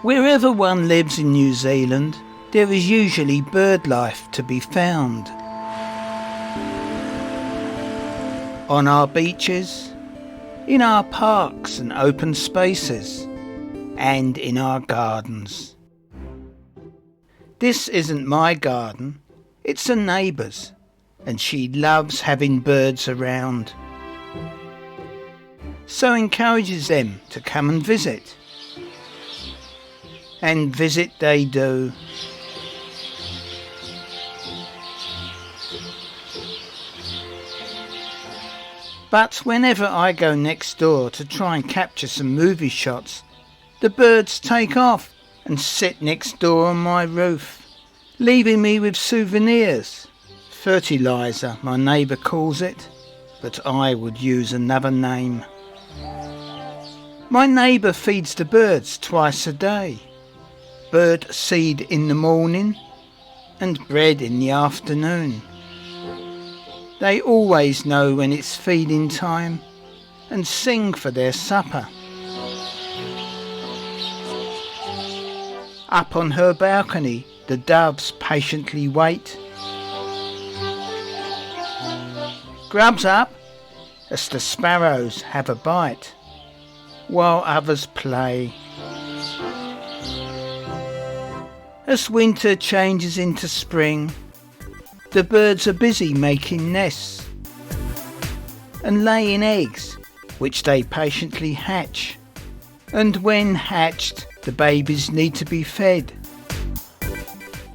Wherever one lives in New Zealand, there is usually bird life to be found. On our beaches, in our parks and open spaces, and in our gardens. This isn't my garden, it's a neighbour's, and she loves having birds around. So encourages them to come and visit. And visit they do. But whenever I go next door to try and capture some movie shots, the birds take off and sit next door on my roof, leaving me with souvenirs. Fertiliser, my neighbour calls it, but I would use another name. My neighbour feeds the birds twice a day. Bird seed in the morning and bread in the afternoon. They always know when it's feeding time and sing for their supper. Up on her balcony, the doves patiently wait. Grubs up as the sparrows have a bite, while others play. As winter changes into spring, the birds are busy making nests and laying eggs, which they patiently hatch. And when hatched, the babies need to be fed.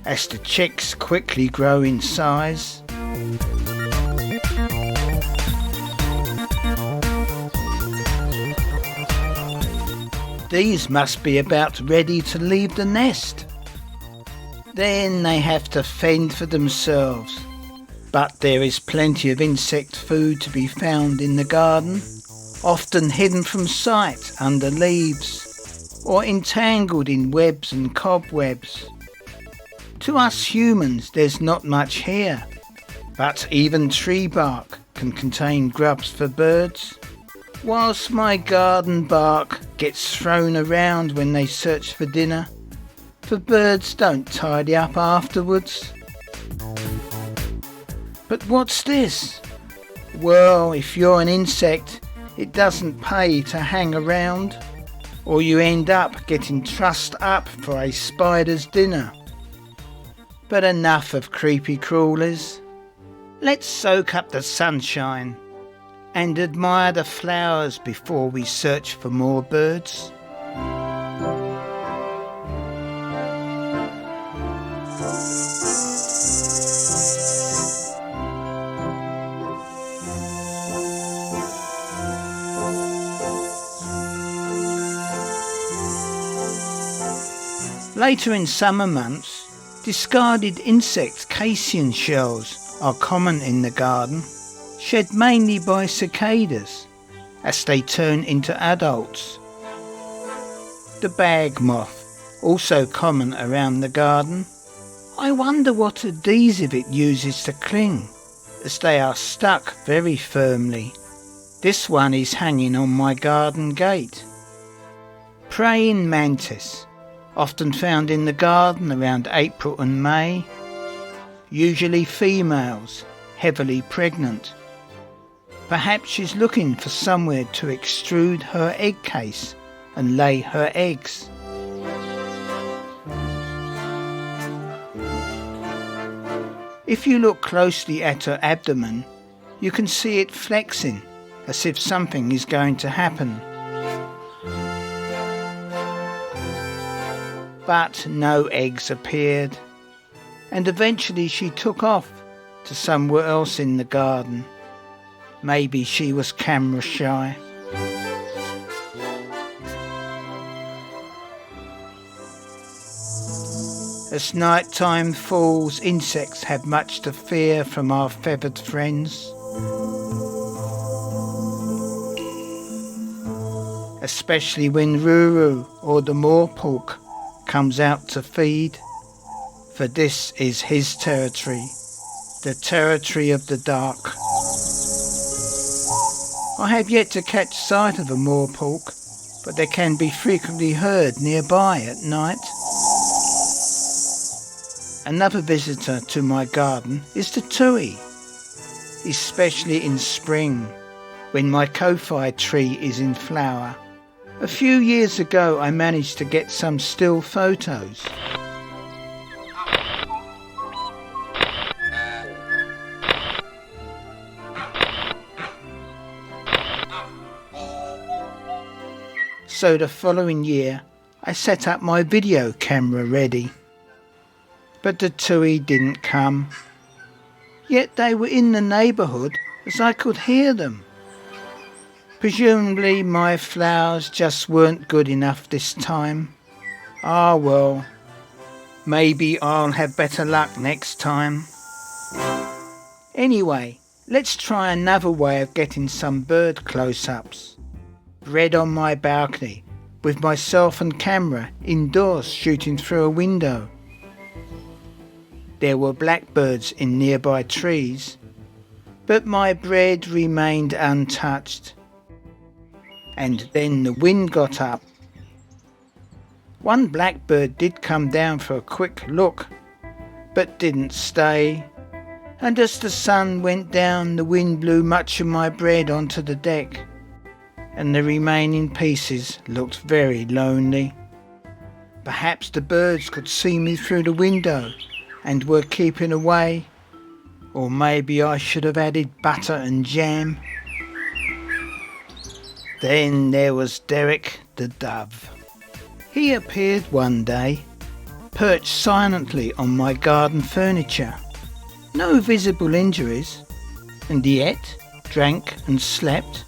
As the chicks quickly grow in size, these must be about ready to leave the nest. Then they have to fend for themselves. But there is plenty of insect food to be found in the garden, often hidden from sight under leaves, or entangled in webs and cobwebs. To us humans there's not much here, but even tree bark can contain grubs for birds. Whilst my garden bark gets thrown around when they search for dinner, for birds don't tidy up afterwards. But what's this? Well, if you're an insect, it doesn't pay to hang around, or you end up getting trussed up for a spider's dinner. But enough of creepy crawlers. Let's soak up the sunshine and admire the flowers before we search for more birds. Later in summer months, discarded insect casein shells are common in the garden, shed mainly by cicadas as they turn into adults. The bag moth, also common around the garden. I wonder what adhesive it uses to cling, as they are stuck very firmly. This one is hanging on my garden gate. Praying mantis, often found in the garden around April and May, usually females, heavily pregnant. Perhaps she's looking for somewhere to extrude her egg case and lay her eggs. If you look closely at her abdomen, you can see it flexing as if something is going to happen. But no eggs appeared, and eventually she took off to somewhere else in the garden. Maybe she was camera shy. As night time falls, insects have much to fear from our feathered friends. Especially when Ruru or the moorpork comes out to feed, for this is his territory, the territory of the dark. I have yet to catch sight of a moorpork, but they can be frequently heard nearby at night. Another visitor to my garden is the tui, especially in spring when my ko-fi tree is in flower. A few years ago I managed to get some still photos. So the following year I set up my video camera ready. But the tui didn't come. Yet they were in the neighbourhood as I could hear them. Presumably my flowers just weren't good enough this time. Ah well, maybe I'll have better luck next time. Anyway, let's try another way of getting some bird close-ups. Bred on my balcony, with myself and camera indoors shooting through a window. There were blackbirds in nearby trees, but my bread remained untouched. And then the wind got up. One blackbird did come down for a quick look, but didn't stay. And as the sun went down, the wind blew much of my bread onto the deck, and the remaining pieces looked very lonely. Perhaps the birds could see me through the window and were keeping away, or maybe I should have added butter and jam. Then there was Derek the dove. He appeared one day, perched silently on my garden furniture. No visible injuries, and he ate, drank and slept,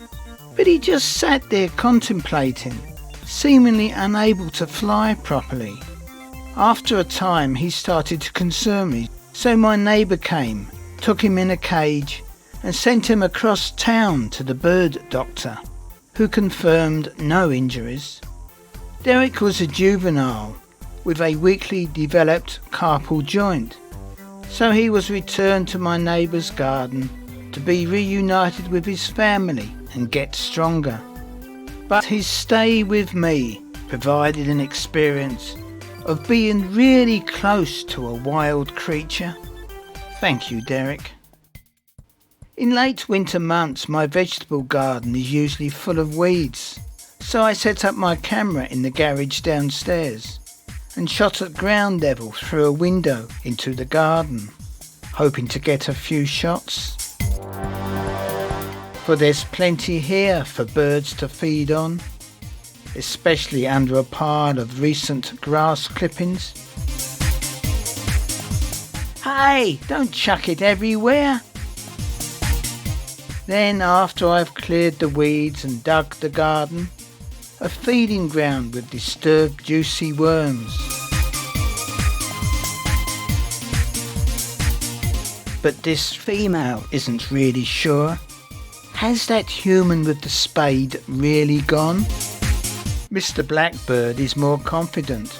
but he just sat there contemplating, seemingly unable to fly properly. After a time he started to concern me, so my neighbour came, took him in a cage and sent him across town to the bird doctor, who confirmed no injuries. Derek was a juvenile with a weakly developed carpal joint, so he was returned to my neighbour's garden to be reunited with his family and get stronger. But his stay with me provided an experience of being really close to a wild creature. Thank you, Derek. In late winter months my vegetable garden is usually full of weeds, so I set up my camera in the garage downstairs and shot at ground level through a window into the garden, hoping to get a few shots. For there's plenty here for birds to feed on, especially under a pile of recent grass clippings. Hey, don't chuck it everywhere! Then, after I've cleared the weeds and dug the garden, a feeding ground with disturbed juicy worms. But this female isn't really sure. Has that human with the spade really gone? Mr. Blackbird is more confident.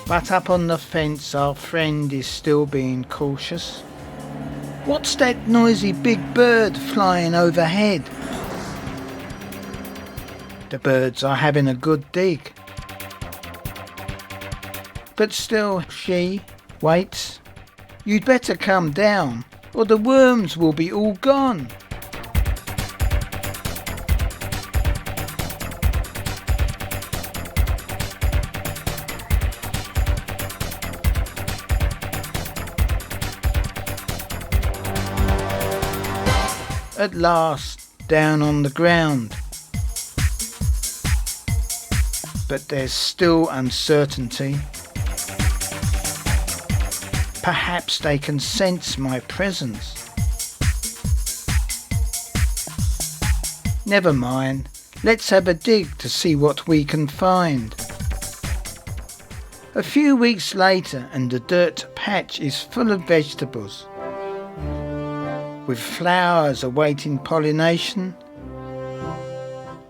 But up on the fence our friend is still being cautious. What's that noisy big bird flying overhead? The birds are having a good dig. But still she waits. You'd better come down, or the worms will be all gone. At last, down on the ground. But there's still uncertainty. Perhaps they can sense my presence. Never mind, let's have a dig to see what we can find. A few weeks later and the dirt patch is full of vegetables, with flowers awaiting pollination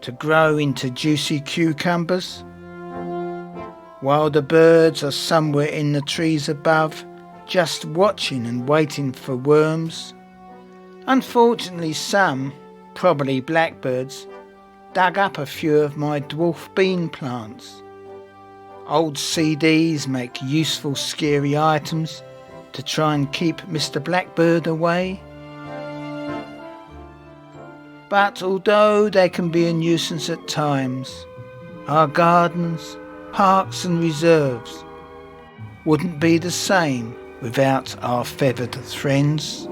to grow into juicy cucumbers, while the birds are somewhere in the trees above, just watching and waiting for worms. Unfortunately some, probably blackbirds, dug up a few of my dwarf bean plants. Old CDs make useful scary items to try and keep Mr. Blackbird away. But although they can be a nuisance at times, our gardens, parks and reserves wouldn't be the same without our feathered friends.